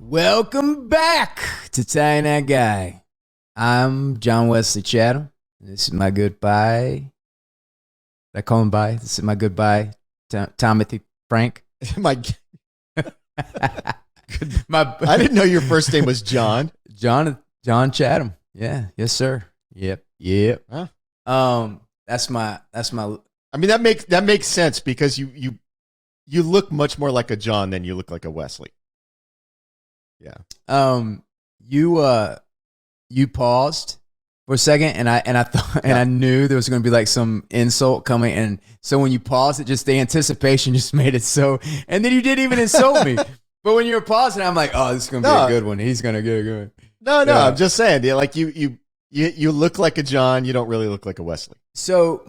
Welcome back to Tying That Guy. I'm John Wesley Chatham. This is my goodbye. Did I call him bye? This is my goodbye, Timothy Franck. I didn't know your first name was John. John Chatham. Yeah, yes, sir. Yep. Huh? That's my. I mean, that makes sense because you look much more like a John than you look like a Wesley. Yeah. You paused for a second, and I thought, and I knew there was going to be like some insult coming, and so when you paused, it just the anticipation just made it so, and then you didn't even insult me. But when you were pausing, I'm like, oh, this is going to be a good one. He's going to get a good one. No, I'm just saying, like you look like a John. You don't really look like a Wesley. So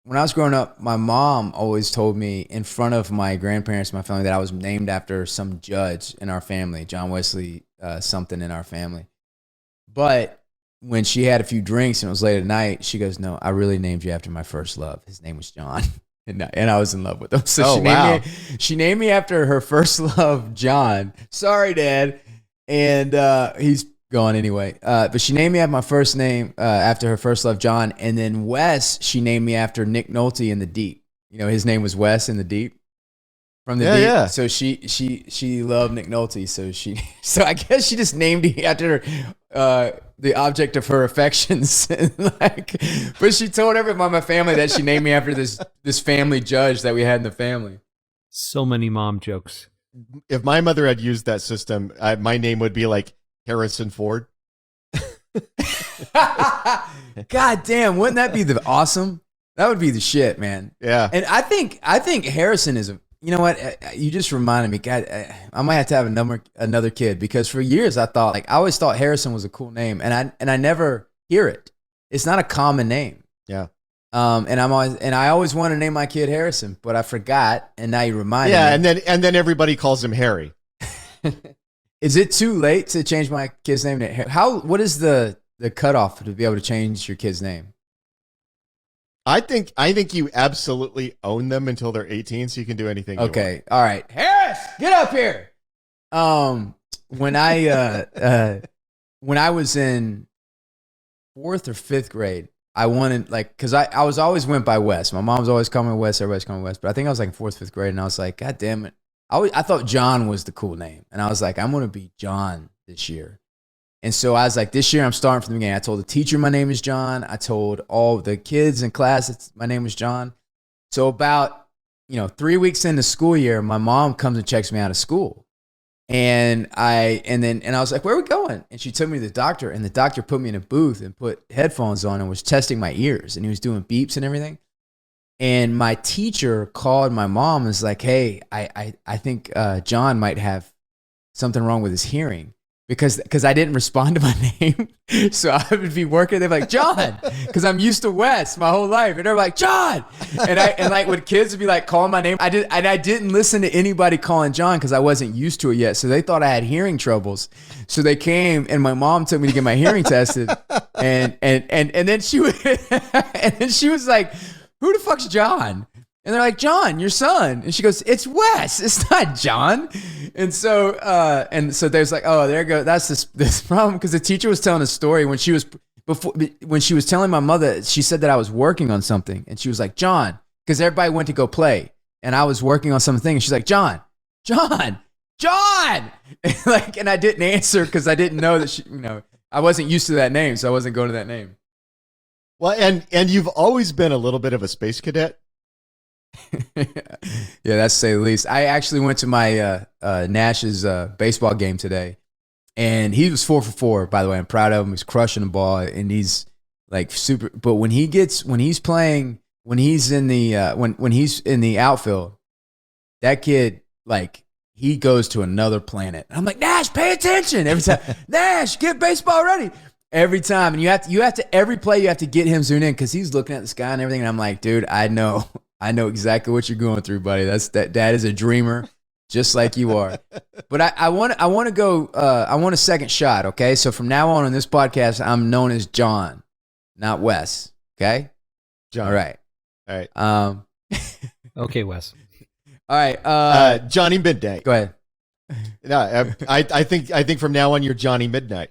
when I was growing up, my mom always told me in front of my grandparents, my family, that I was named after some judge in our family, John Wesley, something in our family. But when she had a few drinks and it was late at night, she goes, "No, I really named you after my first love. His name was John." And I was in love with him. So she named me after her first love, John. Sorry, Dad. And he's gone anyway. But she named me after my first name, after her first love, John. And then Wes, she named me after Nick Nolte in The Deep. You know, his name was Wes in The Deep. From The Deep. Yeah. So she loved Nick Nolte. So I guess she just named me after the object of her affections. But she told everyone in my family that she named me after this family judge that we had in the family. So many mom jokes. If my mother had used that system, my name would be like Harrison Ford. God damn, wouldn't that be the awesome? That would be the shit, man. Yeah. And I think Harrison is you know what? You just reminded me. God, I might have to have another kid, because for years I always thought Harrison was a cool name, and I never hear it. It's not a common name. Yeah. And I always wanted to name my kid Harrison, but I forgot, and now you reminded me. Yeah, and then everybody calls him Harry. Is it too late to change my kid's name to Harry? What is the cutoff to be able to change your kid's name? I think you absolutely own them until they're 18, so you can do anything. Okay, all right, Harris, get up here. When I was in 4th or 5th grade, I wanted, because I was always went by Wes. My mom's always calling me Wes, everybody's calling me Wes. But I think I was like in 4th, 5th grade, and I was like, God damn it. I thought John was the cool name. And I was like, I'm going to be John this year. And so I was like, this year I'm starting from the beginning. I told the teacher my name is John. I told all the kids in class my name was John. So about 3 weeks into school year, my mom comes and checks me out of school. And I was like, where are we going? And she took me to the doctor, and the doctor put me in a booth and put headphones on and was testing my ears, and he was doing beeps and everything. And my teacher called my mom and was like, hey, I think John might have something wrong with his hearing, because I didn't respond to my name. So I would be working, they'd be like, John, because I'm used to Wes my whole life. And they're like, John. And like when kids would be like calling my name, I didn't listen to anybody calling John because I wasn't used to it yet. So they thought I had hearing troubles. So they came, and my mom took me to get my hearing tested. And then she was like, who the fuck's John? And they're like, John, your son. And she goes, it's Wes. It's not John. And so there's like, oh, there you go. That's this problem. Because the teacher was telling a story when she was telling my mother, she said that I was working on something. And she was like, John, because everybody went to go play. And I was working on something. And she's like, John. And I didn't answer because I didn't know that I wasn't used to that name. So I wasn't going to that name. Well, and you've always been a little bit of a space cadet. Yeah, that's to say the least. I actually went to my Nash's baseball game today, and he was 4 for 4. By the way, I'm proud of him. He's crushing the ball, and he's like super. But when he's in the outfield, that kid, like, he goes to another planet. I'm like, Nash, pay attention every time. Nash, get baseball ready. Every time, and you have to every play you have to get him zoomed in because he's looking at the sky and everything. And I'm like, dude, I know exactly what you're going through, buddy. Dad is a dreamer, just like you are. But I want to go. I want a second shot. Okay, so from now on this podcast, I'm known as John, not Wes. Okay, John. All right. Okay, Wes. All right. Johnny Midday. Go ahead. No, I think from now on you're Johnny Midnight.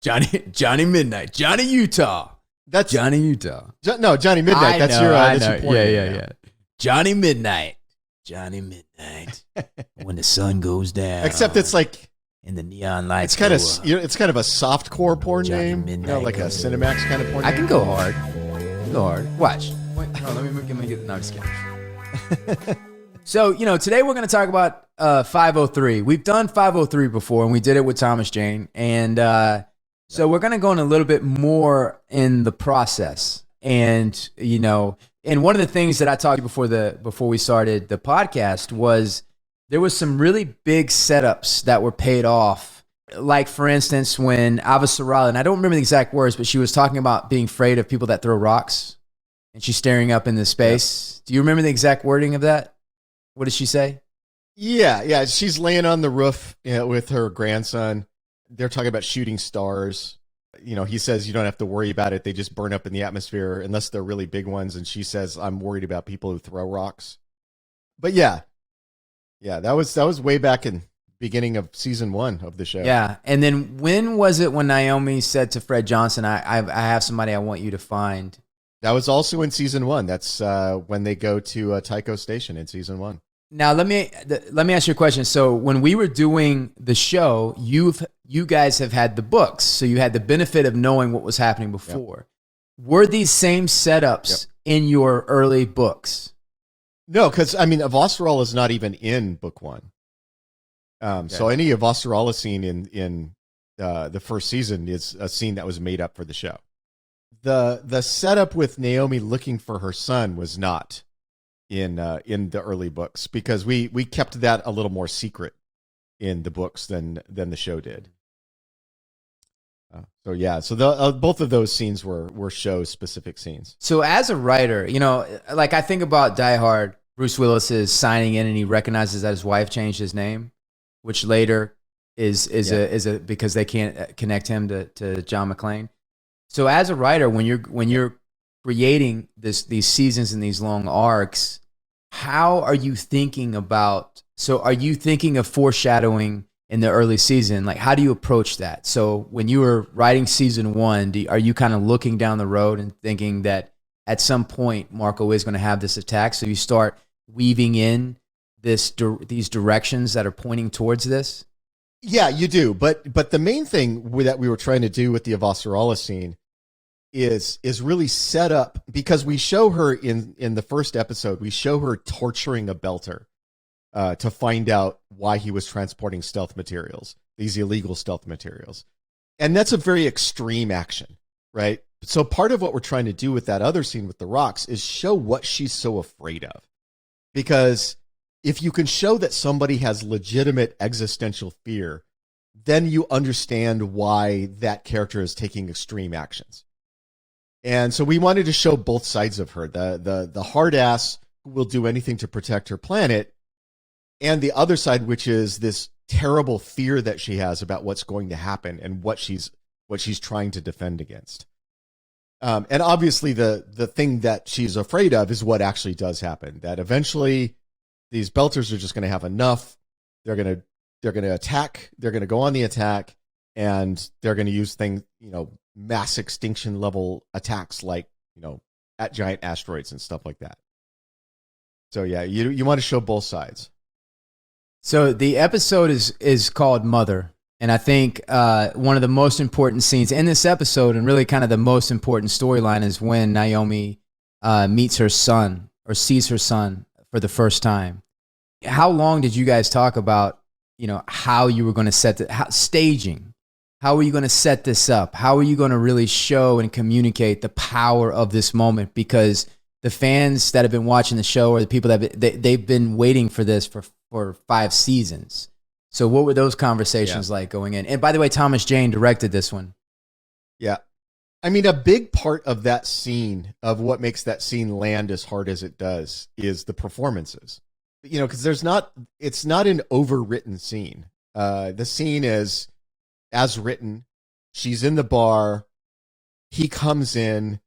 Johnny Midnight, Johnny Utah. That's Johnny Utah. No, Johnny Midnight. That's your porn name now. Yeah. Johnny Midnight. Johnny Midnight. When the sun goes down. Except it's like and the neon lights. It's kind of a softcore porn Johnny name. Midnight. Like a Cinemax kind of porn name. I can go hard. Watch. Wait, no, let me get. No, I'm just kidding. So, today we're going to talk about 503. We've done 503 before, and we did it with Thomas Jane. And so we're going to go in a little bit more in the process. And, and one of the things that I talked before we started the podcast was there was some really big setups that were paid off. Like, for instance, when Avasarala, and I don't remember the exact words, but she was talking about being afraid of people that throw rocks. And she's staring up into space. Yep. Do you remember the exact wording of that? What did she say? Yeah. She's laying on the roof with her grandson. They're talking about shooting stars. He says you don't have to worry about it. They just burn up in the atmosphere unless they're really big ones. And she says, I'm worried about people who throw rocks. But yeah, that was way back in beginning of season 1 of the show. Yeah. And then when was it when Naomi said to Fred Johnson, I have somebody I want you to find? That was also in season 1. That's when they go to Tycho Station in season 1. Now let me ask you a question. So when we were doing the show, you guys have had the books, so you had the benefit of knowing what was happening before. Yep. Were these same setups in your early books? No, because Avasarala is not even in book 1. So any Avasarala scene in the first season is a scene that was made up for the show. The setup with Naomi looking for her son was not in the early books because we kept that a little more secret in the books than the show did. So both of those scenes were show specific scenes. So as a writer, like I think about Die Hard, Bruce Willis is signing in and he recognizes that his wife changed his name, which later is because they can't connect him to John McClane. So as a writer, when you're creating these seasons and these long arcs, how are you thinking about? So are you thinking of foreshadowing in the early season? Like, how do you approach that? So when you were writing season 1, are you kind of looking down the road and thinking that at some point Marco is going to have this attack? So you start weaving in these directions that are pointing towards this. Yeah, you do. But the main thing that we were trying to do with the Avasarala scene is really set up because we show her in the first episode, we show her torturing a belter to find out why he was transporting stealth materials, these illegal stealth materials. And that's a very extreme action, right? So part of what we're trying to do with that other scene with the rocks is show what she's so afraid of. Because if you can show that somebody has legitimate existential fear, then you understand why that character is taking extreme actions. And so we wanted to show both sides of her, the hard ass who will do anything to protect her planet, and the other side, which is this terrible fear that she has about what's going to happen and what she's trying to defend against. And obviously the thing that she's afraid of is what actually does happen, that eventually these belters are just going to have enough. They're going to attack. They're going to go on the attack, and they're going to use things, mass extinction level attacks like, at giant asteroids and stuff like that. So yeah, you want to show both sides. So the episode is called Mother. And I think one of the most important scenes in this episode, and really kind of the most important storyline, is when Naomi meets her son or sees her son for the first time. How long did you guys talk about, how you were going to set staging? How are you going to set this up? How are you going to really show and communicate the power of this moment? Because the fans that have been watching the show, or the people they've been waiting for this for 5 seasons. So what were those conversations like going in? And by the way, Thomas Jane directed this one. Yeah. I mean, a big part of that scene, of what makes that scene land as hard as it does, is the performances. Because it's not an overwritten scene. The scene is as written. She's in the bar. He comes in.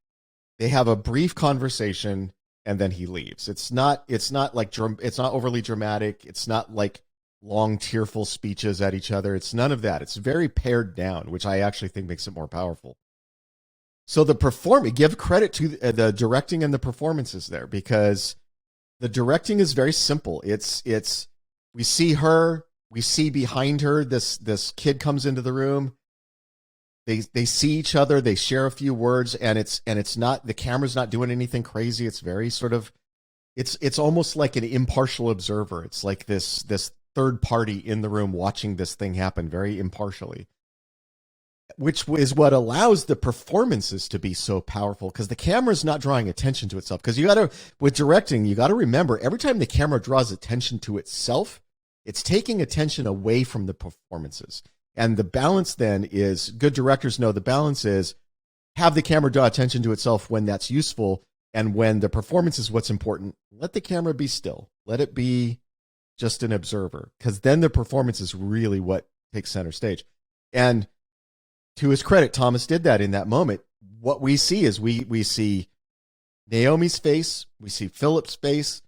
They have a brief conversation, and then he leaves. It's not overly dramatic. It's not like long tearful speeches at each other. It's none of that. It's very pared down, which I actually think makes it more powerful. So give credit to the directing and the performances there, because the directing is very simple. It's we see her, we see behind her this kid comes into the room. They see each other, they share a few words, and it's not, the camera's not doing anything crazy. It's very sort of, it's almost like an impartial observer. It's like this third party in the room watching this thing happen very impartially, which is what allows the performances to be so powerful, because the camera's not drawing attention to itself. Because with directing, you got to remember, every time the camera draws attention to itself, it's taking attention away from the performances. And the balance then is, good directors know the balance is, have the camera draw attention to itself when that's useful, and when the performance is what's important, let the camera be still. Let it be just an observer, because then the performance is really what takes center stage. And to his credit, Thomas did that in that moment. What we see is we see Naomi's face, we see Philip's face.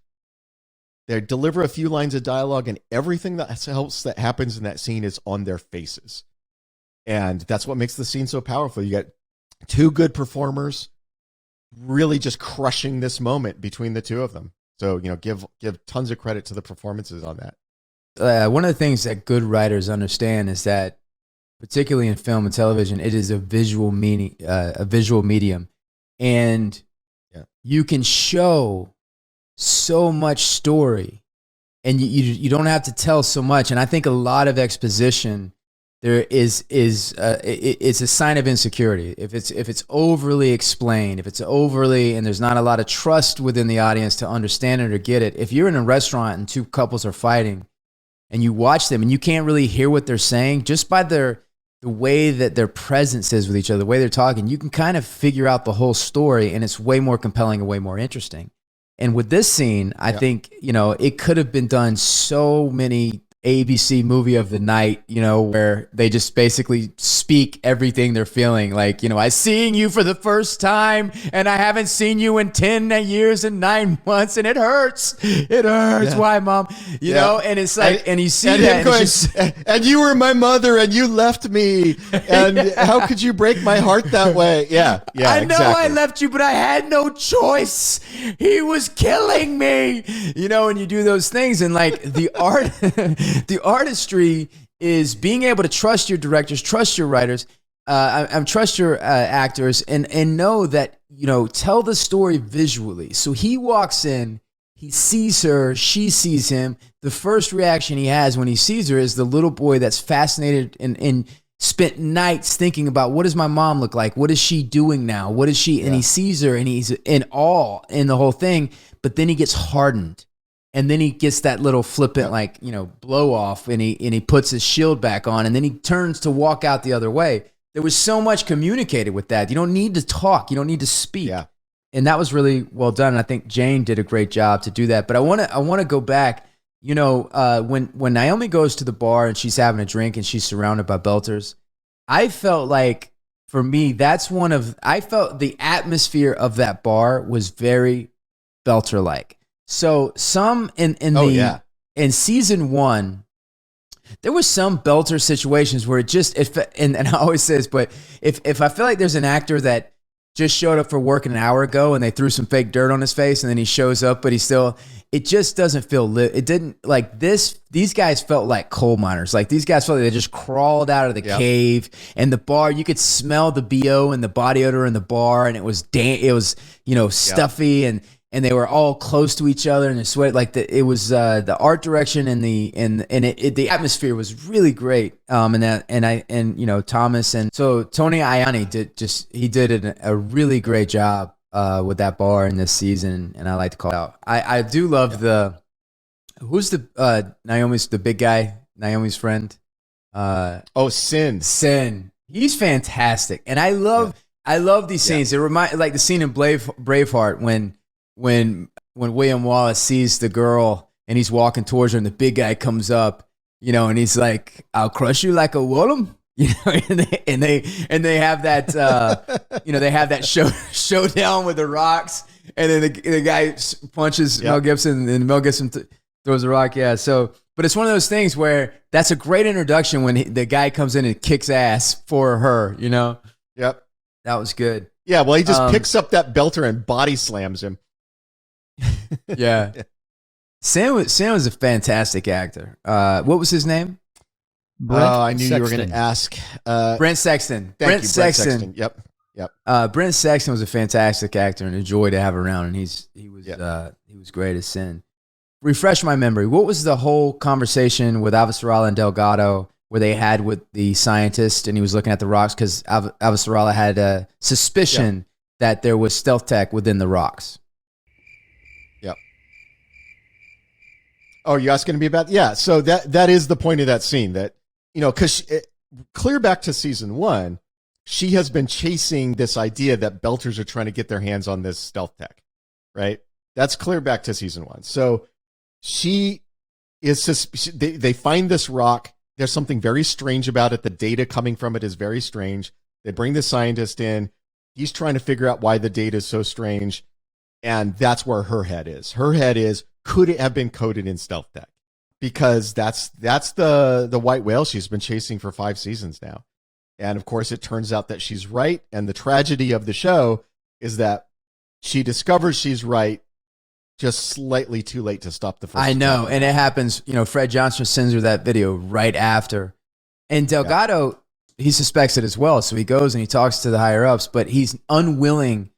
They deliver a few lines of dialogue, and everything else that happens in that scene is on their faces. And that's what makes the scene so powerful. You got two good performers really just crushing this moment between the two of them. So, give tons of credit to the performances on that. One of the things that good writers understand is that, particularly in film and television, it is a visual medium, and you can show so much story, and you don't have to tell so much. And I think a lot of exposition there it's a sign of insecurity. If it's overly explained, if it's overly, and there's not a lot of trust within the audience to understand it or get it. If you're in a restaurant and two couples are fighting, and you watch them and you can't really hear what they're saying, just by the way that their presence is with each other, the way they're talking, you can kind of figure out the whole story, and it's way more compelling and way more interesting. And with this scene, I think, it could have been done so many ABC movie of the night, where they just basically speak everything they're feeling. Like, I seen you for the first time, and I haven't seen you in 10 years and 9 months, and it hurts. It hurts. Yeah. Why, Mom? You know, and it's like, and you see and that. And you were my mother, and you left me. And how could you break my heart that way? Yeah. I know I left you, but I had no choice. He was killing me. And you do those things, and like the art. The artistry is being able to trust your directors, trust your writers, trust your actors, and know that, tell the story visually. So he walks in, he sees her, she sees him. The first reaction he has when he sees her is the little boy that's fascinated and spent nights thinking about, what does my mom look like? What is she doing now? What is she? And he sees her, and he's in awe in the whole thing, but then he gets hardened. And then he gets that little flippant, blow off, and he puts his shield back on, and then he turns to walk out the other way. There was so much communicated with that. You don't need to talk. You don't need to speak. Yeah. And that was really well done. And I think Jane did a great job to do that. But I want to go back. When Naomi goes to the bar and she's having a drink and she's surrounded by belters, I felt like, for me, I felt the atmosphere of that bar was very Belter-like. So some in season 1, there was some Belter situations where and I always say this, but if I feel like there's an actor that just showed up for work an hour ago and they threw some fake dirt on his face and then he shows up, but it just doesn't feel it didn't like this. These guys felt like coal miners. Like these guys felt like they just crawled out of the cave, and the bar, you could smell the BO and the body odor in the bar, and it was stuffy, and they were all close to each other, and the sweat, the art direction and the atmosphere was really great. Thomas, and so Tony Ianni did a really great job with that bar in this season, and I like to call it out. I do love who's Naomi's, the big guy, Naomi's friend. Sin. Sin. He's fantastic, and I love these scenes. It reminds, like the scene in Braveheart when William Wallace sees the girl and he's walking towards her, and the big guy comes up, and he's like, "I'll crush you like a woolum," and they have that, they have that showdown with the rocks, and then the guy punches Mel Gibson, and Mel Gibson throws a rock. Yeah, so But it's one of those things where that's a great introduction when the guy comes in and kicks ass for her, you know? Yep. That was good. Yeah, well, he just picks up that belter and body slams him. Yeah. Sam was a fantastic actor. What was his name? I knew you were going to ask. Brent Sexton. Brent Sexton. Yep. Brent Sexton was a fantastic actor and a joy to have around, and he was great as Sin. Refresh my memory. What was the whole conversation with Avasarala and Delgado where they had with the scientist and he was looking at the rocks because Avasarala had a suspicion that there was stealth tech within the rocks? Yep. Oh, you're asking me about? Yeah. So that is the point of that scene that, because clear back to season 1, she has been chasing this idea that Belters are trying to get their hands on this stealth tech, right? That's clear back to season 1. So she is, they find this rock. There's something very strange about it. The data coming from it is very strange. They bring the scientist in. He's trying to figure out why the data is so strange. And that's where her head is. Her head is, could it have been coded in stealth tech? Because that's the white whale she's been chasing for 5 seasons now. And of course, it turns out that she's right. And the tragedy of the show is that she discovers she's right just slightly too late to stop the first. I know. And it happens, Fred Johnson sends her that video right after. And Delgado, he suspects it as well. So he goes and he talks to the higher ups, but he's unwilling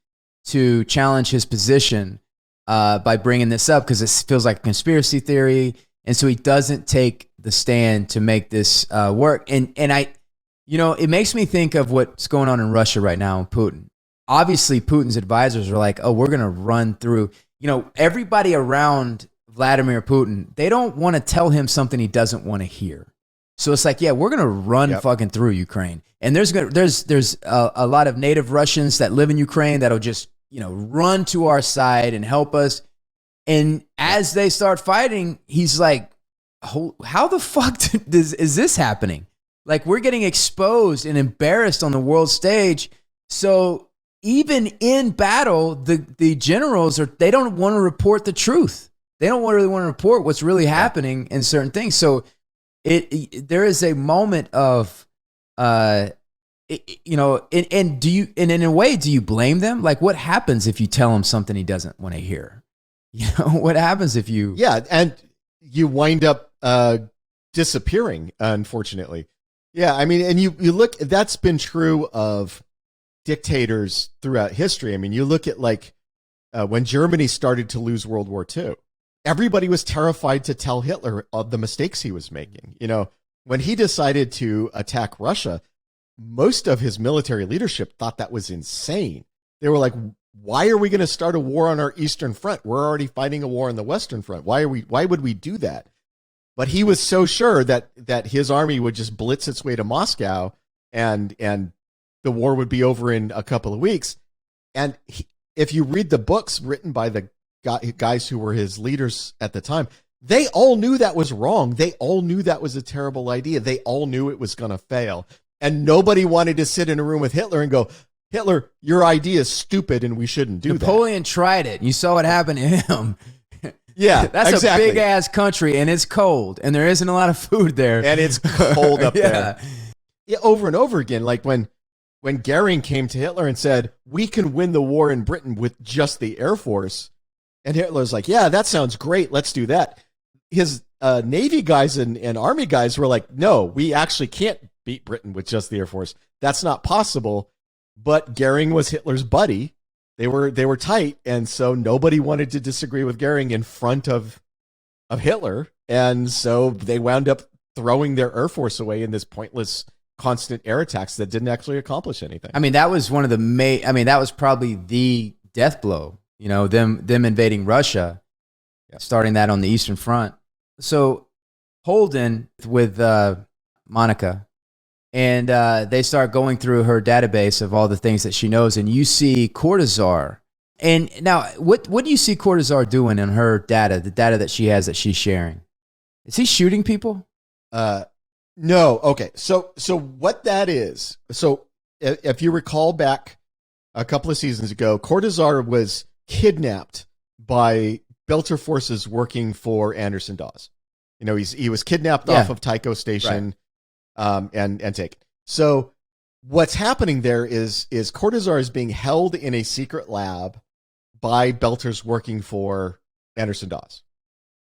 to challenge his position by bringing this up because it feels like a conspiracy theory. And so he doesn't take the stand to make this work. And it makes me think of what's going on in Russia right now with Putin. Obviously, Putin's advisors are like, oh, we're going to run through. Everybody around Vladimir Putin, they don't want to tell him something he doesn't want to hear. So it's like, yeah, we're going to run fucking through Ukraine. And there's a lot of native Russians that live in Ukraine that'll just, run to our side and help us. And as they start fighting, he's like, how the fuck is this happening? Like, we're getting exposed and embarrassed on the world stage. So even in battle, the generals they don't want to report the truth. They don't really want to report what's really happening in certain things. So there is a moment of, and in a way, do you blame them? Like, what happens if you tell him something he doesn't want to hear? What happens if you? Yeah, and you wind up disappearing, unfortunately. Yeah, I mean, and you look. That's been true of dictators throughout history. I mean, you look at when Germany started to lose World War II, everybody was terrified to tell Hitler of the mistakes he was making. When he decided to attack Russia, most of his military leadership thought that was insane. They were like, why are we going to start a war on our Eastern Front? We're already fighting a war on the Western Front. Why would we do that? But he was so sure that his army would just blitz its way to Moscow and the war would be over in a couple of weeks. And if you read the books written by the guys who were his leaders at the time, they all knew that was wrong. They all knew that was a terrible idea. They all knew it was going to fail. And nobody wanted to sit in a room with Hitler and go, Hitler, your idea is stupid and we shouldn't do that. Napoleon tried it. You saw what happened to him. Yeah, that's exactly. a big ass country and it's cold and there isn't a lot of food there. And it's cold up there. Yeah, over and over again. Like when Goering came to Hitler and said, we can win the war in Britain with just the Air Force. And Hitler's like, yeah, that sounds great. Let's do that. His Navy guys and Army guys were like, no, we actually can't beat Britain with just the Air Force. That's not possible. But Goering was Hitler's buddy. They were tight. And so nobody wanted to disagree with Goering in front of Hitler. And so they wound up throwing their Air Force away in this pointless constant air attacks that didn't actually accomplish anything. I mean, that was one of the that was probably the death blow, them invading Russia, starting that on the Eastern Front. So Holden with Monica, and they start going through her database of all the things that she knows, and you see Cortazar. And now, what do you see Cortazar doing in her data, the data that she has that she's sharing? Is he shooting people? No. Okay. So what that is, so if you recall back a couple of seasons ago, Cortazar was kidnapped by Belter forces working for Anderson Dawes. he was kidnapped off of Tycho Station, and taken. So what's happening there is Cortazar is being held in a secret lab by Belters working for Anderson Dawes.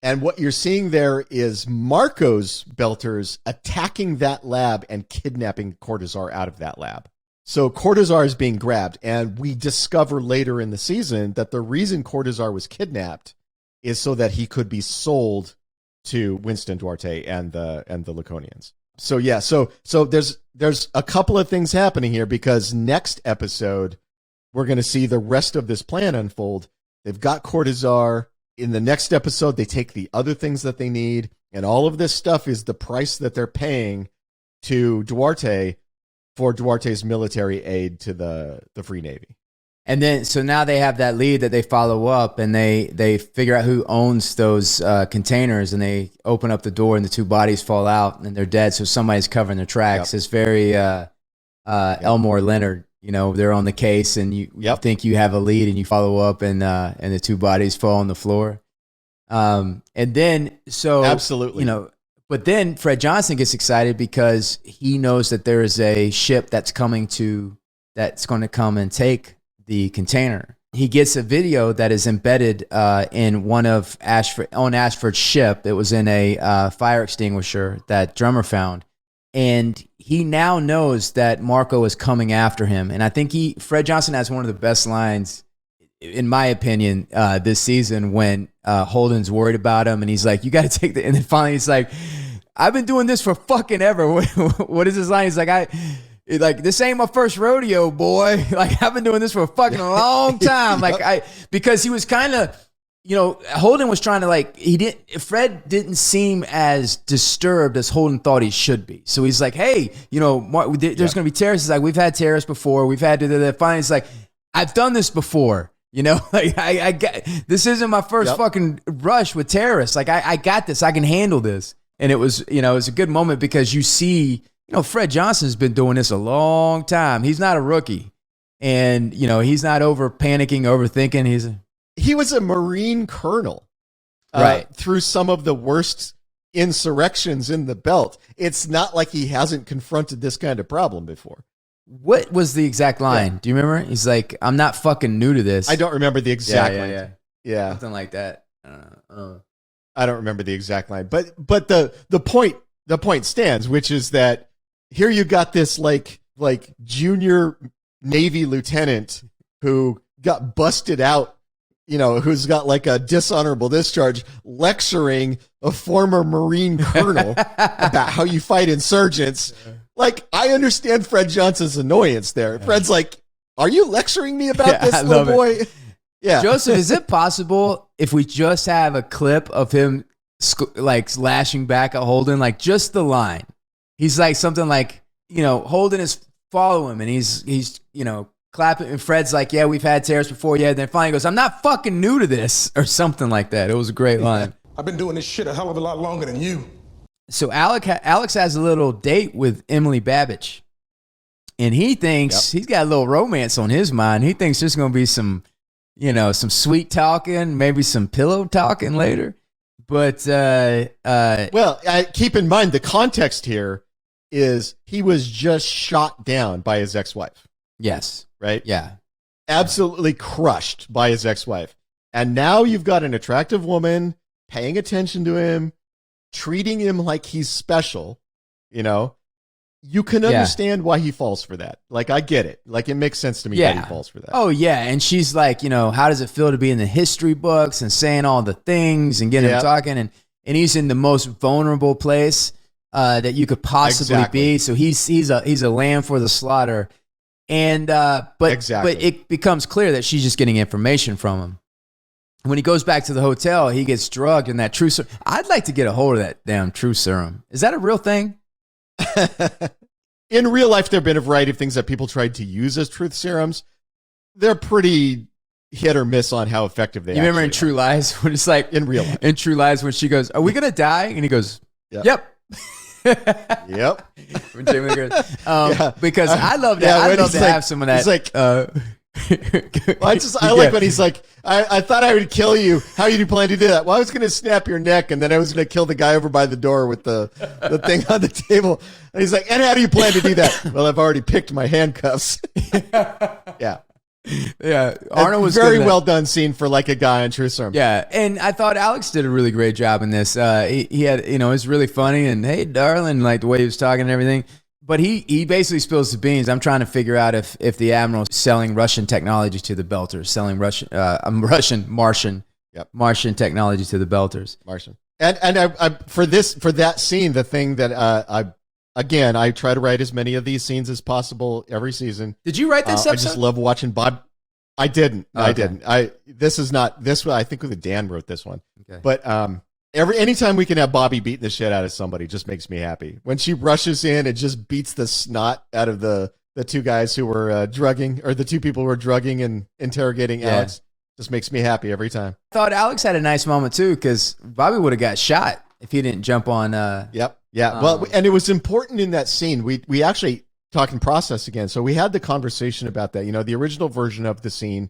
And what you're seeing there is Marco's Belters attacking that lab and kidnapping Cortazar out of that lab. So Cortazar is being grabbed, and we discover later in the season that the reason Cortazar was kidnapped is so that he could be sold to Winston Duarte and the Laconians. So yeah, so there's a couple of things happening here, because next episode we're going to see the rest of this plan unfold. They've got Cortazar. In the next episode, they take the other things that they need, and all of this stuff is the price that they're paying to Duarte for Duarte's military aid to the Free Navy. And then, so now they have that lead that they follow up, and they figure out who owns those containers, and they open up the door, and the two bodies fall out, and they're dead. So somebody's covering their tracks. Yep. It's very Elmore Leonard. They're on the case, and you think you have a lead, and you follow up, and the two bodies fall on the floor. And then, so absolutely, but then Fred Johnson gets excited because he knows that there is a ship that's going to come and take the container. He gets a video that is embedded in one of Ashford's ship. It was in a fire extinguisher that Drummer found. And he now knows that Marco is coming after him. And I think Fred Johnson has one of the best lines, in my opinion, this season, when Holden's worried about him and he's like, you got to take and then finally he's like, I've been doing this for fucking ever. What is his line? He's like, this ain't my first rodeo, boy. Like, I've been doing this for a fucking long time. Because he was kind of, Holden was trying to Fred didn't seem as disturbed as Holden thought he should be. So he's like, hey, Mark, there's going to be terrorists. He's like, we've had terrorists before. We've had finally he's like, I've done this before. I got, this isn't my first fucking rush with terrorists. Like, I got this. I can handle this. And it was, it was a good moment because you see, Fred Johnson's been doing this a long time. He's not a rookie. And, he's not over panicking, overthinking. He was a Marine colonel, through some of the worst insurrections in the belt. It's not like he hasn't confronted this kind of problem before. What was the exact line? Do you remember? He's like, I'm not fucking new to this. I don't remember the exact line. Yeah. Something like that. I don't remember the exact line, but the point stands, which is that here you got this like junior Navy lieutenant who got busted out, who's got like a dishonorable discharge, lecturing a former Marine colonel about how you fight insurgents. Like, I understand Fred Johnson's annoyance there. Fred's like, are you lecturing me about this, little boy? Yeah. Joseph, is it possible if we just have a clip of him lashing back at Holden, like just the line? He's like something like, Holden is following him and he's clapping, and Fred's like, yeah, we've had terrorists before. Yeah. Then finally goes, I'm not fucking new to this, or something like that. It was a great line. I've been doing this shit a hell of a lot longer than you. So Alex has a little date with Emily Babbage, and he thinks he's got a little romance on his mind. He thinks there's going to be some sweet talking, maybe some pillow talking later. But keep in mind the context here is he was just shot down by his ex-wife. Yes. Right? Yeah. Absolutely crushed by his ex-wife. And now you've got an attractive woman paying attention to him, treating him like he's special. You can understand why he falls for that. Like, I get it. Like, it makes sense to me that he falls for that. Oh, yeah. And she's like, how does it feel to be in the history books and saying all the things and getting him talking? And he's in the most vulnerable place that you could possibly be. So he's a lamb for the slaughter. And but it becomes clear that she's just getting information from him. When he goes back to the hotel, he gets drugged in that true serum. I'd like to get a hold of that damn true serum. Is that a real thing? In real life, there have been a variety of things that people tried to use as truth serums. They're pretty hit or miss on how effective they are. You remember in True Lies when it's like in real life? In True Lies when she goes, "Are we gonna die?" And he goes, "Yep." Yep. Because I love that. I love to have some of that. He's like, I like when he's like, I thought I would kill you. How do you plan to do that? Well, I was going to snap your neck, and then I was going to kill the guy over by the door with the thing on the table. And he's like, and how do you plan to do that? Well, I've already picked my handcuffs. Yeah. Yeah, Arnold was very good well done scene for like a guy on True Storm. Yeah, and I thought Alex did a really great job in this. He had, it was really funny, and hey, darling, like the way he was talking and everything. But he basically spills the beans. I'm trying to figure out if the Admiral's selling Russian technology to the Belters, selling Martian technology to the Belters. Martian. And I for that scene, the thing that I try to write as many of these scenes as possible every season. Did you write this episode? I just love watching Bob. I didn't. Okay. I didn't. I think that Dan wrote this one. Okay. But anytime we can have Bobby beating the shit out of somebody just makes me happy. When she rushes in and just beats the snot out of the two guys who were drugging, or the two people who were drugging and interrogating Alex, just makes me happy every time. I thought Alex had a nice moment too, because Bobby would have got shot if he didn't jump on. Yep. Yeah. Well, and it was important in that scene. We actually talking process again. So we had the conversation about that. The original version of the scene,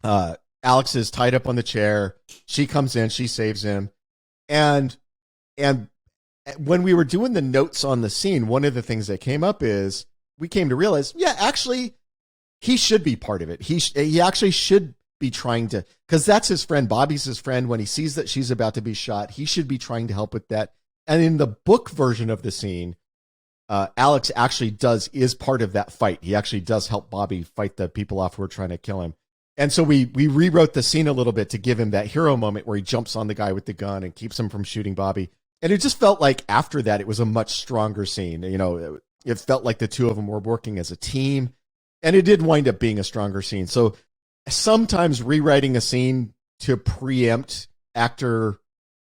Alex is tied up on the chair. She comes in, she saves him. And when we were doing the notes on the scene, one of the things that came up is we came to realize, actually, he should be part of it. He actually should be trying to, because that's his friend. Bobby's his friend. When he sees that she's about to be shot, he should be trying to help with that. And in the book version of the scene, Alex actually is part of that fight. He actually does help Bobby fight the people off who are trying to kill him. And so we rewrote the scene a little bit to give him that hero moment where he jumps on the guy with the gun and keeps him from shooting Bobby. And it just felt like after that, it was a much stronger scene. It felt like the two of them were working as a team, and it did wind up being a stronger scene. So sometimes rewriting a scene to preempt actor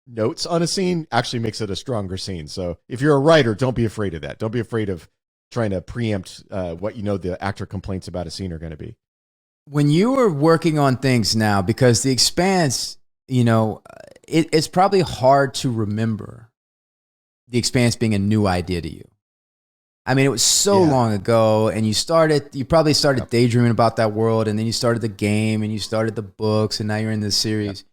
notes on a scene actually makes it a stronger scene. So if you're a writer, don't be afraid of that. Don't be afraid of trying to preempt what the actor complaints about a scene are going to be. When you were working on things now, because The Expanse, it's probably hard to remember The Expanse being a new idea to you. I mean, it was so long ago, and you probably started daydreaming about that world, and then you started the game, and you started the books, and now you're in this series. Yep.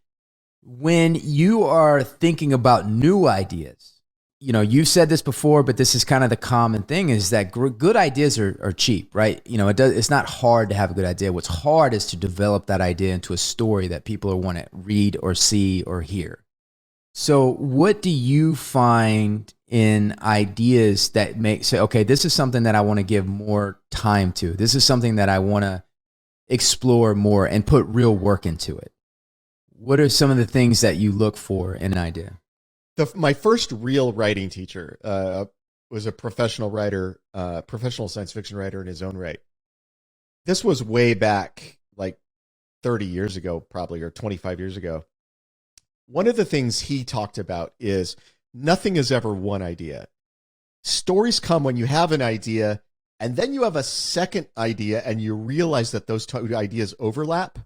When you are thinking about new ideas, you've said this before, but this is kind of the common thing, is that good ideas are cheap, right? It's not hard to have a good idea. What's hard is to develop that idea into a story that people want to read or see or hear. So what do you find in ideas that say, okay, this is something that I want to give more time to. This is something that I want to explore more and put real work into it. What are some of the things that you look for in an idea? My first real writing teacher was a professional writer, professional science fiction writer in his own right. This was way back, like 30 years ago, probably, or 25 years ago. One of the things he talked about is nothing is ever one idea. Stories come when you have an idea, and then you have a second idea, and you realize that those two ideas overlap.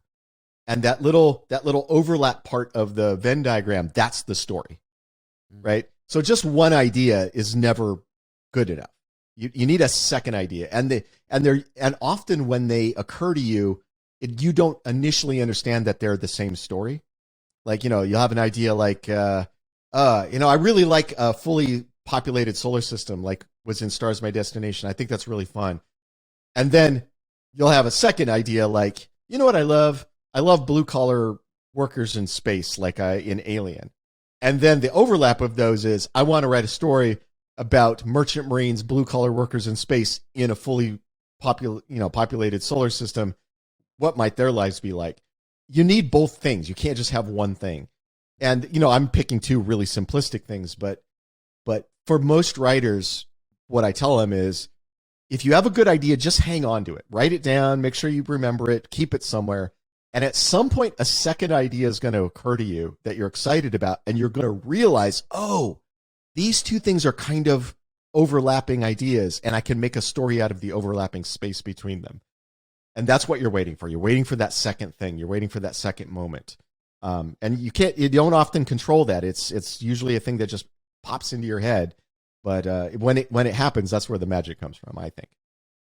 And that little overlap part of the Venn diagram, that's the story. Right? So just one idea is never good enough. You need a second idea. And often when they occur to you, you don't initially understand that they're the same story. Like, you'll have an idea like, I really like a fully populated solar system, like was in Stars My Destination. I think that's really fun. And then you'll have a second idea like, you know what I love? I love blue collar workers in space, like in Alien. And then the overlap of those is I want to write a story about merchant marines, blue collar workers in space in a fully populated solar system. What might their lives be like? You need both things. You can't just have one thing. And, I'm picking two really simplistic things, but for most writers, what I tell them is if you have a good idea, just hang on to it, write it down, make sure you remember it, keep it somewhere. And at some point, a second idea is going to occur to you that you're excited about, and you're going to realize, oh, these two things are kind of overlapping ideas, and I can make a story out of the overlapping space between them. And that's what you're waiting for. You're waiting for that second thing. You're waiting for that second moment. And you don't often control that. It's usually a thing that just pops into your head. But when it happens, that's where the magic comes from, I think.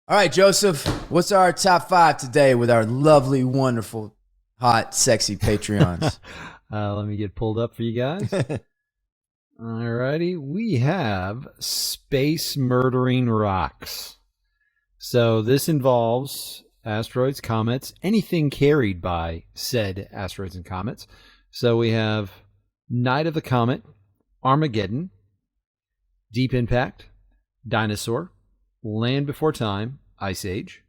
All right, Joseph, what's our top 5 today with our lovely, wonderful, hot, sexy Patreons? Let me get pulled up for you guys. Alrighty, we have Space Murdering Rocks. So this involves asteroids, comets, anything carried by said asteroids and comets. So we have Night of the Comet, Armageddon, Deep Impact, Dinosaur, Land Before Time, Ice Age,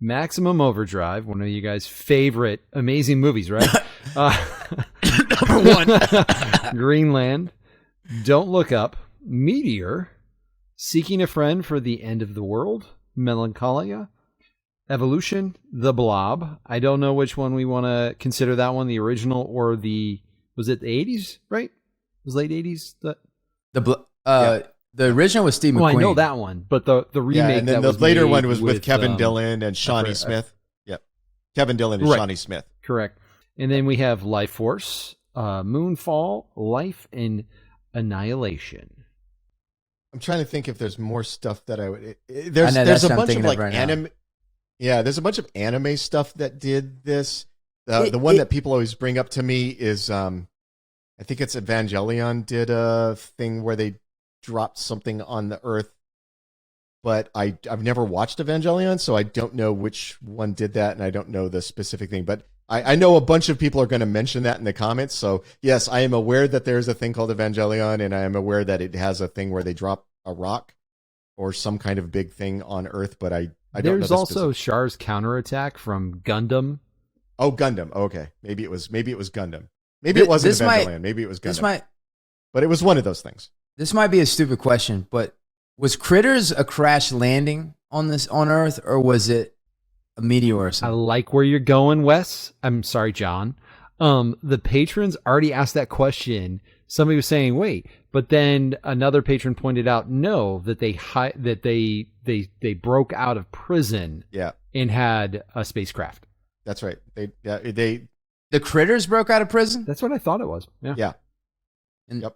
Maximum Overdrive, one of you guys' favorite amazing movies, right? Number 1. Greenland, Don't Look Up, Meteor, Seeking a Friend for the End of the World, Melancholia, Evolution, The Blob. I don't know which one we want to consider that one, the original or was it the 80s, right? It was late 80s? The original was Steve McQueen. Oh, I know that one, but the remake and then that the was later made one was with Kevin Dillon and Shawnee forgot. Smith. Yep. Kevin Dillon and Right. Shawnee Smith. Correct. And then we have Life Force, Moonfall, Life, and Annihilation. I'm trying to think if there's more stuff that I would. I There's know, there's that's a what I'm bunch of thinking of like right now. anime. Yeah, there's a bunch of anime stuff that did this. The one that people always bring up to me is I think it's Evangelion did a thing where they dropped something on the Earth, but I've never watched Evangelion, so I don't know which one did that, and I don't know the specific thing. But I know a bunch of people are going to mention that in the comments. So yes, I am aware that there's a thing called Evangelion, and I am aware that it has a thing where they drop a rock or some kind of big thing on Earth, but I don't know. There's also Char's counterattack from Gundam. Oh, Gundam. Oh, okay, maybe it was Gundam. Maybe it wasn't Evangelion. Maybe it was Gundam. But it was one of those things. This might be a stupid question, but was Critters a crash landing on Earth, or was it a meteor or I something? like where you're going, Wes. I'm sorry, John. The patrons already asked that question. Somebody was saying, "Wait," but then another patron pointed out, "No, that they broke out of prison, Yeah, and had a spacecraft." that's right. They The Critters broke out of prison? That's what I thought it was. Yeah. Yep.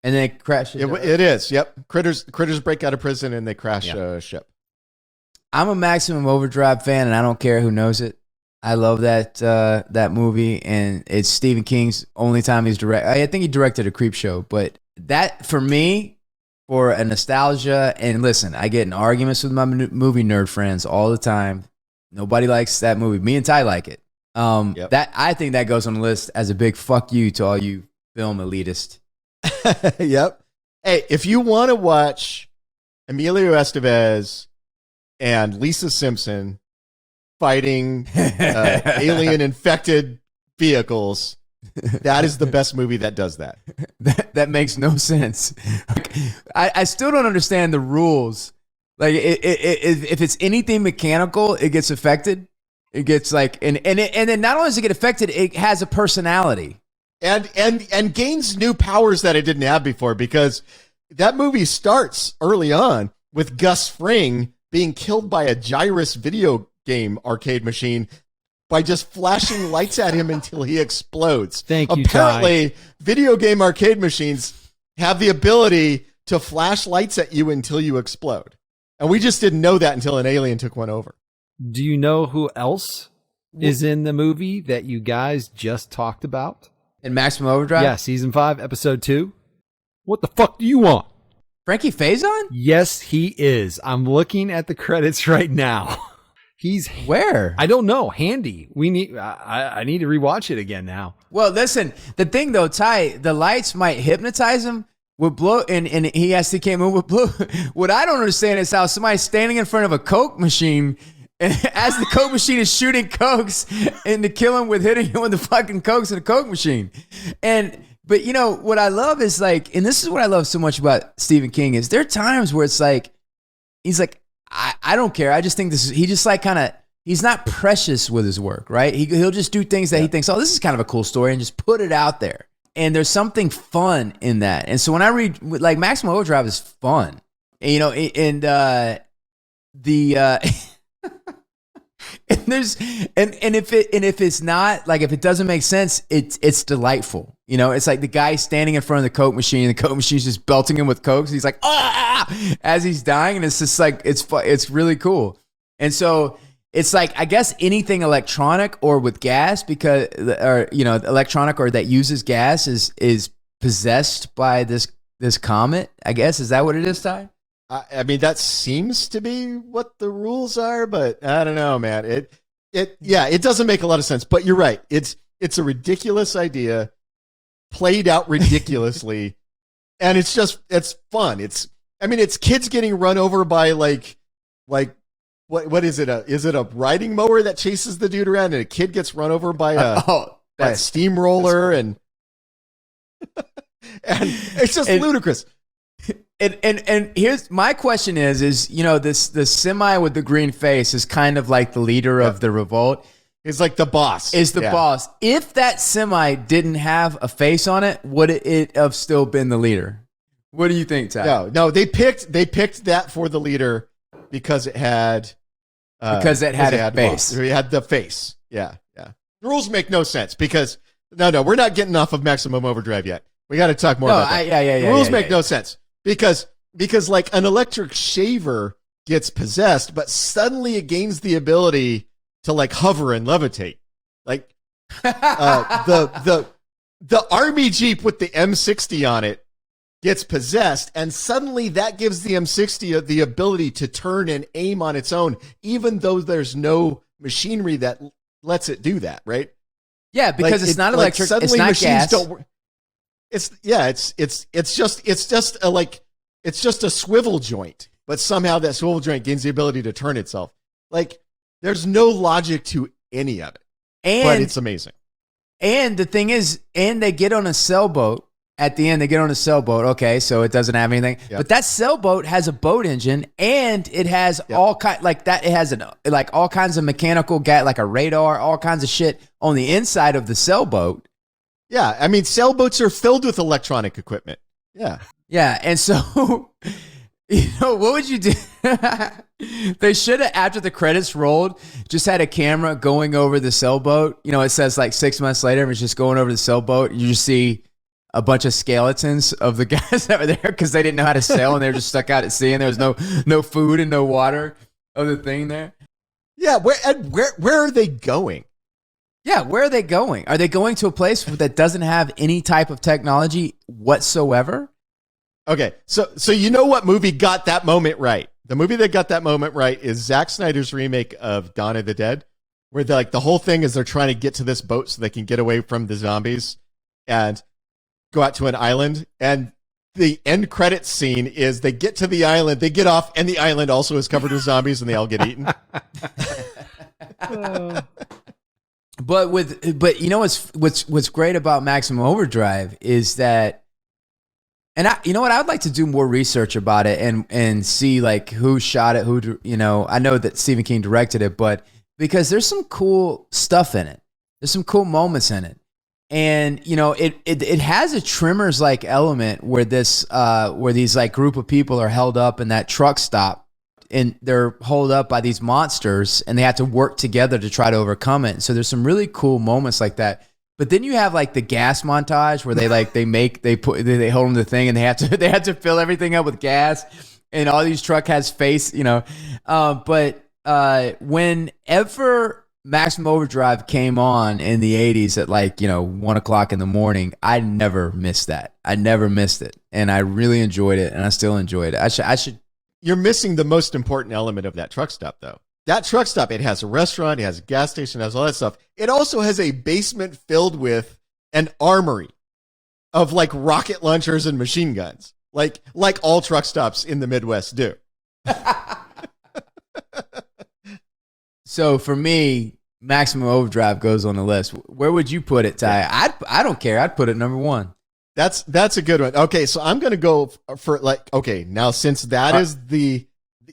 And then it crashed. It is. Yep. Critters break out of prison and they crash a ship. I'm a Maximum Overdrive fan, and I don't care who knows it. I love that movie, and it's Stephen King's only time he's I think he directed a Creep Show, but that for me, for a nostalgia, and listen, I get in arguments with my movie nerd friends all the time. Nobody likes that movie. Me and Ty like it. That I think that goes on the list as a big fuck you to all you film elitists. Yep. Hey, if you want to watch Emilio Estevez and Lisa Simpson fighting alien infected vehicles, that is the best movie that does that. That makes no sense. I still don't understand the rules. Like if it's anything mechanical, it gets affected. It gets like and then not only does it get affected, it has a personality. And gains new powers that it didn't have before, because that movie starts early on with Gus Fring being killed by a Gyrus video game arcade machine by just flashing lights at him until he explodes. Thank you, Apparently, Ty. video game arcade machines have the ability to flash lights at you until you explode. And we just didn't know that until an alien took one over. Do you know who else is in the movie that you guys just talked about? In Maximum Overdrive? Yeah, season 5, episode 2. What the fuck do you want? Frankie Faison? Yes, he is. I'm looking at the credits right now. He's Where? I don't know. Handy. We need. I need to rewatch it again now. Well, listen, the thing though, Ty, the lights might hypnotize him with blow, and he has to can't move with blow. What I don't understand is how somebody's standing in front of a Coke machine, and as the Coke machine is shooting Cokes and to kill him with hitting him with the fucking Cokes in the Coke machine. But you know, what I love is like, and this is what I love so much about Stephen King, is there are times where it's like, he's like, I don't care. I just think this is, he just like kind of, he's not precious with his work, right? He'll just do things that he thinks, oh, this is kind of a cool story, and just put it out there. And there's something fun in that. And so when I read, like, Maximum Overdrive is fun. And, you know, and if it's not, like, if it doesn't make sense, it's delightful. You know, it's like the guy standing in front of the Coke machine, and the Coke machine's just belting him with Cokes. He's like, ah, as he's dying, and it's just like, it's really cool. And so it's like, I guess anything electronic or with gas, because, or, you know, electronic or that uses gas is possessed by this comet, I guess. Is that what it is, Ty? I mean, that seems to be what the rules are, but I don't know, man. It doesn't make a lot of sense, but you're right. It's a ridiculous idea played out ridiculously. And it's fun. It's kids getting run over by like what is it? Is it a riding mower that chases the dude around, and a kid gets run over by a steamroller, and it's just ludicrous. And here's my question is, you know, the semi with the green face is kind of like the leader of the revolt. It's like the boss. Is the boss. If that semi didn't have a face on it, would it have still been the leader? What do you think, Ty? No, they picked that for the leader because it had a face. It had the face. Yeah. The rules make no sense because no, we're not getting off of Maximum Overdrive yet. We got to talk more about that. The rules make no sense because like an electric shaver gets possessed, but suddenly it gains the ability to like hover and levitate. Like the army Jeep with the M60 on it gets possessed, and suddenly that gives the M60 the ability to turn and aim on its own, even though there's no machinery that lets it do that, right? Yeah, because it's not electric, it's not gas. It's just a swivel joint, but somehow that swivel joint gains the ability to turn itself. Like, there's no logic to any of it, but it's amazing. And the thing is, they get on a sailboat. At the end, they get on a sailboat. Okay, so it doesn't have anything, but that sailboat has a boat engine, and it has all like that. It has all kinds of mechanical like a radar, all kinds of shit on the inside of the sailboat. Yeah, I mean, sailboats are filled with electronic equipment. Yeah, and so you know, what would you do? They should have, after the credits rolled, just had a camera going over the sailboat. You know, it says like 6 months later, and it's just going over the sailboat. You just see a bunch of skeletons of the guys that were there because they didn't know how to sail, and they were just stuck out at sea, and there was no food and no water of the thing there. Yeah, where are they going? Yeah, where are they going? Are they going to a place that doesn't have any type of technology whatsoever? Okay, so you know what movie got that moment right? The movie that got that moment right is Zack Snyder's remake of Dawn of the Dead, where the whole thing is they're trying to get to this boat so they can get away from the zombies and go out to an island. And the end credits scene is they get to the island, they get off, and the island also is covered with zombies, and they all get eaten. But you know what's great about Maximum Overdrive is that, and you know what, I'd like to do more research about it and see like who shot it, who, you know, I know that Stephen King directed it, but because there's some cool stuff in it, there's some cool moments in it, and you know it has a Tremors like element where these like group of people are held up in that truck stop, and they're held up by these monsters, and they have to work together to try to overcome it. So there's some really cool moments like that. But then you have like the gas montage where they hold them the thing, and they have to fill everything up with gas, and all these truck has face, you know. But whenever Maximum Overdrive came on in the 80s at like, you know, 1 o'clock in the morning, I never missed that. I never missed it, and I really enjoyed it, and I still enjoy it. I should. You're missing the most important element of that truck stop, though. That truck stop, it has a restaurant, it has a gas station, it has all that stuff. It also has a basement filled with an armory of like rocket launchers and machine guns, like all truck stops in the Midwest do. So for me, Maximum Overdrive goes on the list. Where would you put it, Ty? Yeah. I don't care. I'd put it number one. That's a good one. Okay, so I'm going to go for like, okay, now since that is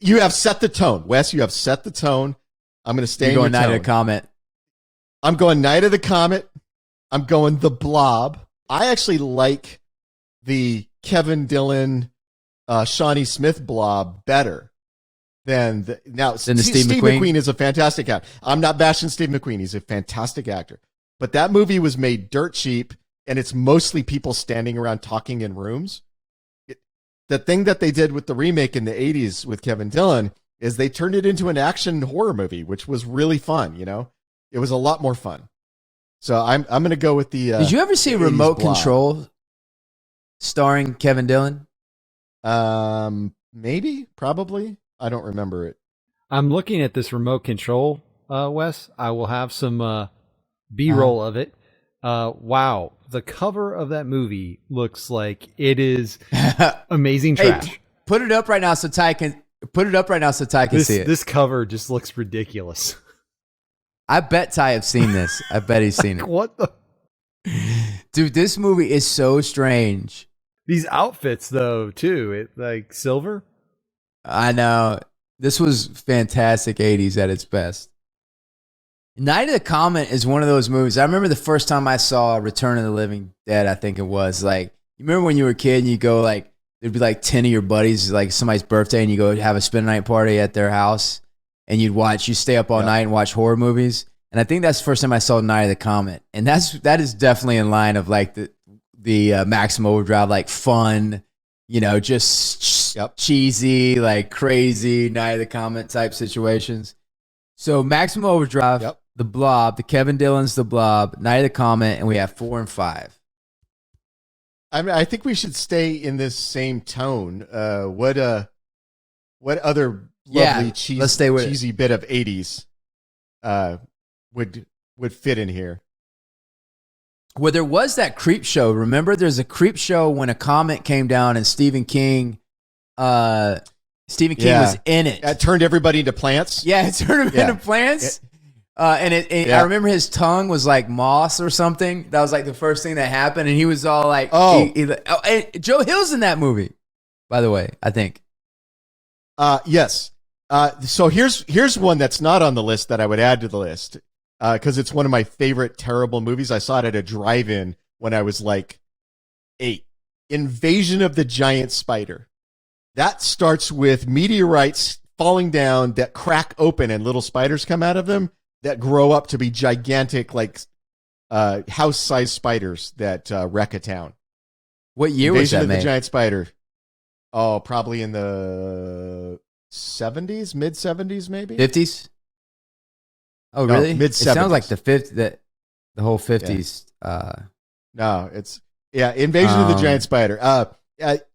you have set the tone. Wes, you have set the tone. I'm going to stay in your tone. Night of the Comet. I'm going Night of the Comet. I'm going The Blob. I actually like the Kevin Dillon, Shawnee Smith Blob better than the Steve McQueen is a fantastic actor. I'm not bashing Steve McQueen. He's a fantastic actor. But that movie was made dirt cheap, and it's mostly people standing around talking in rooms. The thing that they did with the remake in the 80s with Kevin Dillon is they turned it into an action horror movie, which was really fun. You know, it was a lot more fun. So I'm going to go with the. Did you ever see Remote Blob. Control starring Kevin Dillon? Maybe, probably. I don't remember it. I'm looking at this Remote Control, Wes. I will have some B-roll of it. Wow, the cover of that movie looks like it is amazing trash. Hey, put it up right now so Ty can see it. This cover just looks ridiculous. I bet Ty have seen this. I bet he's seen it. What the? Dude, this movie is so strange. These outfits, though, too. It like silver. I know. This was fantastic 80s at its best. Night of the Comet is one of those movies. I remember the first time I saw Return of the Living Dead, I think it was. Like, you remember when you were a kid and you go, like, there'd be like 10 of your buddies, like somebody's birthday, and you go have a spend a night party at their house, and you stay up all night and watch horror movies. And I think that's the first time I saw Night of the Comet. And that is definitely in line of like the Maximum Overdrive, like fun, you know, just cheesy, like crazy Night of the Comet type situations. So Maximum Overdrive, The Blob, the Kevin Dillon's The Blob, Night of the Comet, and we have 4 and 5. I mean, I think we should stay in this same tone. What other lovely cheesy bit of 80s would fit in here? Well, there was that Creep Show. Remember, there's a Creep Show when a comet came down and Stephen King was in it. It turned everybody into plants. Yeah, it turned him into plants. I remember his tongue was like moss or something. That was like the first thing that happened, and he was all like, and Joe Hill's in that movie, by the way, I think. Yes. So here's one that's not on the list that I would add to the list because it's one of my favorite terrible movies. I saw it at a drive-in when I was like 8. Invasion of the Giant Spider. That starts with meteorites falling down that crack open and little spiders come out of them that grow up to be gigantic, like house-sized spiders that wreck a town. What year was that Invasion of made? the Giant Spider. Oh, probably in the 70s, mid-70s, maybe? 50s? Oh, No, really? mid-70s. It sounds like the whole 50s. No, it's Invasion of the Giant Spider.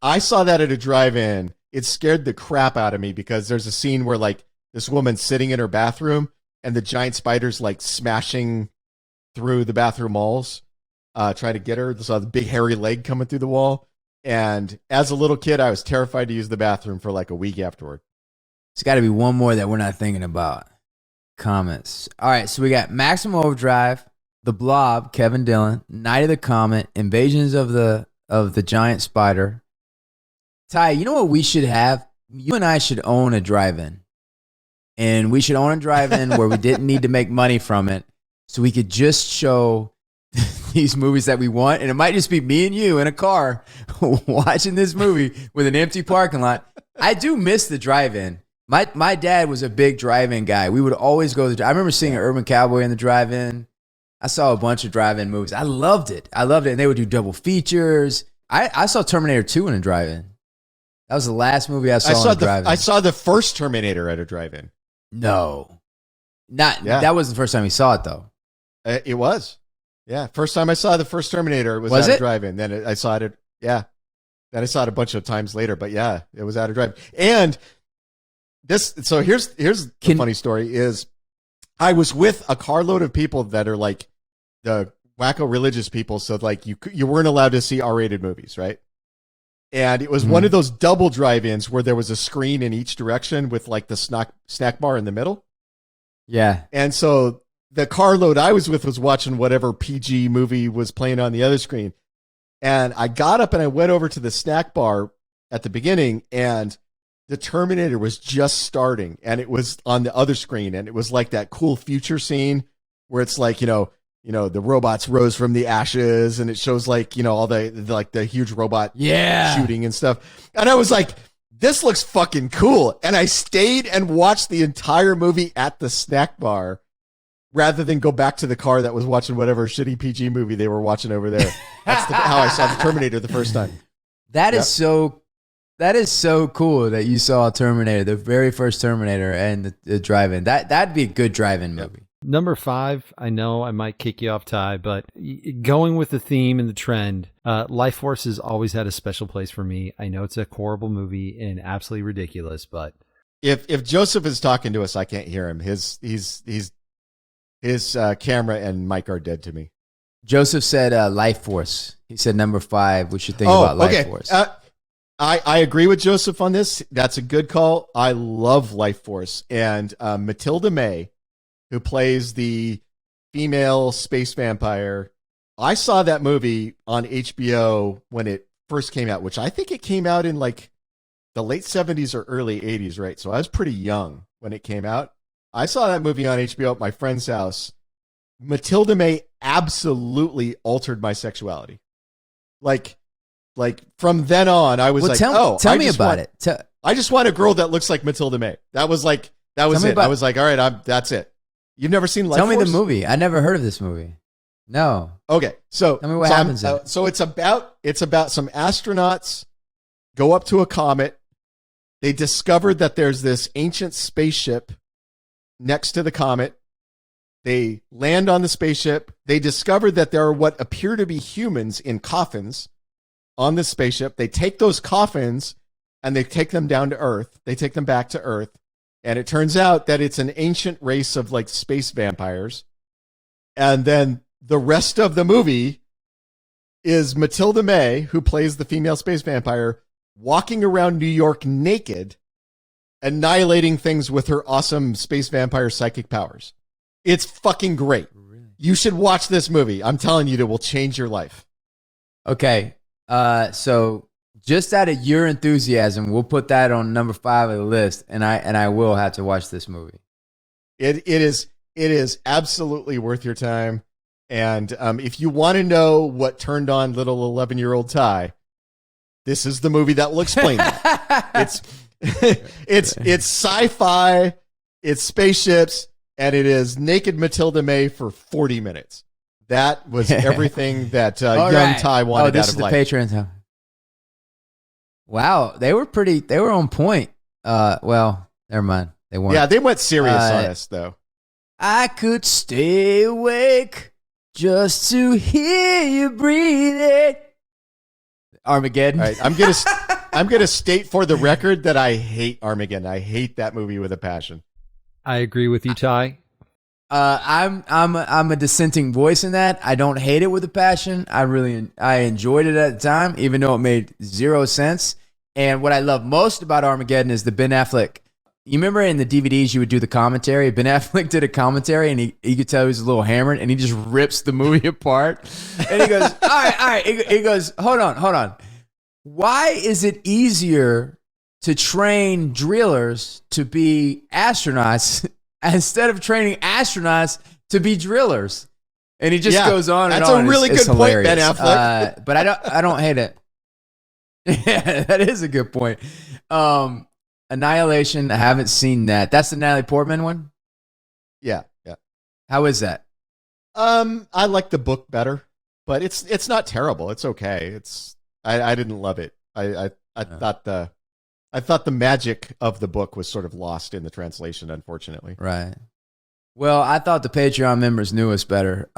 I saw that at a drive-in. It scared the crap out of me because there's a scene where like this woman's sitting in her bathroom and the giant spider's like smashing through the bathroom walls, trying to get her. Saw the big hairy leg coming through the wall. And as a little kid, I was terrified to use the bathroom for like a week afterward. It's got to be one more that we're not thinking about. Comments. All right, so we got Maximum Overdrive, The Blob, Kevin Dillon, Night of the Comet, Invasions of the Giant Spider. Ty, you know what we should have? You and I should own a drive-in. And we should own a drive-in where we didn't need to make money from it, so we could just show these movies that we want. And it might just be me and you in a car watching this movie with an empty parking lot. I do miss the drive-in. My dad was a big drive-in guy. We would always go to I remember seeing an Urban Cowboy in the drive-in. I saw a bunch of drive-in movies. I loved it. And they would do double features. I saw Terminator 2 in a drive-in. That was the last movie I saw in a drive-in. I saw the first Terminator at a drive-in. No. That wasn't the first time we saw it, though. It was. Yeah, first time I saw the first Terminator, it was at a drive-in. Then I saw it Then I saw it a bunch of times later, but yeah, it was at a drive-in. And here's the funny story is I was with a carload of people that are like the wacko religious people, so like you weren't allowed to see R-rated movies, right? And it was one of those double drive-ins where there was a screen in each direction with like the snack bar in the middle. Yeah. And so the carload I was with was watching whatever PG movie was playing on the other screen. And I got up and I went over to the snack bar at the beginning, and the Terminator was just starting, and it was on the other screen, and it was like that cool future scene where it's like, you know, the robots rose from the ashes, and it shows like, all the huge robot shooting and stuff. And I was like, this looks fucking cool. And I stayed and watched the entire movie at the snack bar rather than go back to the car that was watching whatever shitty PG movie they were watching over there. That's how I saw the Terminator the first time. That is so That is so cool that you saw Terminator, the very first Terminator, and the drive-in. That'd be a good drive-in movie. Number 5, I know I might kick you off, Ty, but going with the theme and the trend, Life Force has always had a special place for me. I know it's a horrible movie and absolutely ridiculous, but If Joseph is talking to us, I can't hear him. His camera and mic are dead to me. Joseph said Life Force. He said number 5. We should think about Life Force. I agree with Joseph on this. That's a good call. I love Life Force. And Matilda May, who plays the female space vampire, I saw that movie on HBO when it first came out, which I think it came out in like the late 70s or early 80s, right? So I was pretty young when it came out. I saw that movie on HBO at my friend's house. Matilda May absolutely altered my sexuality. Like from then on, I was tell me about it. I just want a girl that looks like Matilda May. That was it. I was like, all right, that's it. You've never seen Life Force? Tell me the movie. I never heard of this movie. No. Okay, so tell me what happens. So it's about some astronauts go up to a comet. They discovered that there's this ancient spaceship next to the comet. They land on the spaceship. They discover that there are what appear to be humans in coffins on the spaceship. They take those coffins and they take them down to Earth. They take them back to Earth. And it turns out that it's an ancient race of like space vampires. And then the rest of the movie is Matilda May, who plays the female space vampire, walking around New York naked, annihilating things with her awesome space vampire psychic powers. It's fucking great. You should watch this movie. I'm telling you, it will change your life. Okay. So just out of your enthusiasm, we'll put that on number 5 of the list, and I will have to watch this movie. It is absolutely worth your time. And if you want to know what turned on little 11-year-old Ty, this is the movie that will explain that. It's sci-fi, it's spaceships, and it is naked Matilda May for 40 minutes. That was everything that young Ty wanted out of life. This is the Patreon. Wow, they were on point. Well, never mind. They weren't. Yeah, they went serious on us, though. I could stay awake just to hear you breathing. Armageddon. All right, I'm gonna state for the record that I hate Armageddon. I hate that movie with a passion. I agree with you, Ty. I'm a dissenting voice in that. I don't hate it with a passion. I enjoyed it at the time, even though it made zero sense. And what I love most about Armageddon is the Ben Affleck. You remember in the DVDs you would do the commentary? Ben Affleck did a commentary, and he could tell he was a little hammered, and he just rips the movie apart. And he goes, all right. He goes, hold on. Why is it easier to train drillers to be astronauts instead of training astronauts to be drillers? And he just goes on and on. That's a really good point, Ben Affleck. But I don't hate it. Yeah, that is a good point. Annihilation, I haven't seen that. That's the Natalie Portman one? Yeah. How is that? I like the book better, but it's not terrible. It's okay. I didn't love it. I thought the magic of the book was sort of lost in the translation, unfortunately. Right. Well, I thought the Patreon members knew us better.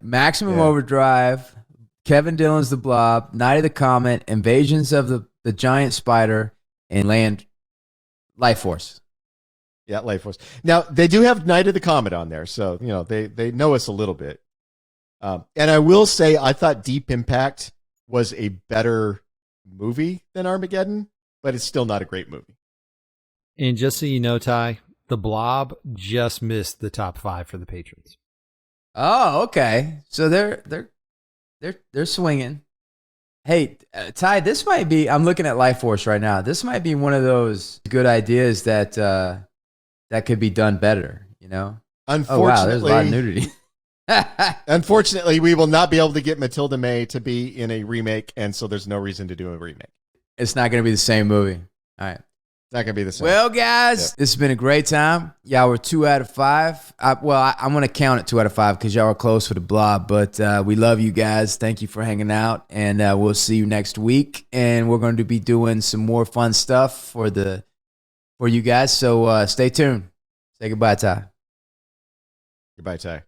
Maximum Overdrive, Kevin Dillon's The Blob, Night of the Comet, Invasions of the Giant Spider, and Life Force. Yeah, Life Force. Now, they do have Night of the Comet on there, so they know us a little bit. And I will say, I thought Deep Impact was a better movie than Armageddon, but it's still not a great movie. And just so you know, Ty, The Blob just missed the top 5 for the patrons. Oh, okay. So they're swinging. Hey, Ty, this might be. I'm looking at Life Force right now. This might be one of those good ideas that could be done better. Unfortunately, oh wow, there's a lot of nudity. Unfortunately, we will not be able to get Matilda May to be in a remake, and so there's no reason to do a remake. It's not going to be the same movie. All right. It's not gonna be the same. Well, guys, this has been a great time. Y'all were 2 out of 5. I'm going to count it 2 out of 5 because y'all were close for the Blob. But we love you guys. Thank you for hanging out. And we'll see you next week. And we're going to be doing some more fun stuff for you guys. So stay tuned. Say goodbye, Ty. Goodbye, Ty.